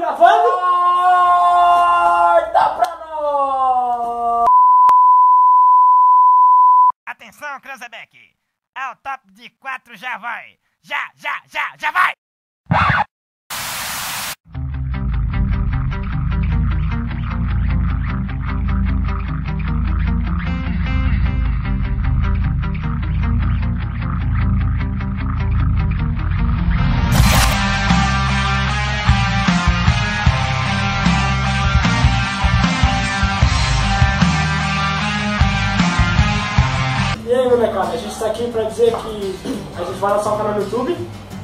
gravando? Corta pra nós! Atenção, Cranzebeck! Ao top de 4 já vai! Já vai! E aí, molecada, a gente tá aqui pra dizer que a gente vai lançar um canal no YouTube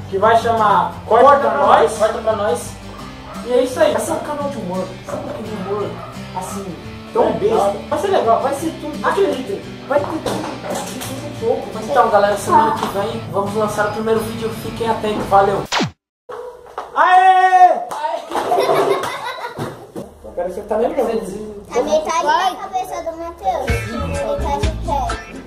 que vai chamar Corta Pra Nós. Corta pra nós. E é isso aí. Vai ser um canal de humor. Sabe aquele humor assim, Tão tão besta? Vai ser legal, vai ser tudo. Acreditem, vai ter tudo um pouco. Então, galera, semana que vem vamos lançar o primeiro vídeo. Fiquem atentos. Valeu! Aê! Agora você tá lembrando. A metade da cabeça do Matheus, metade pé.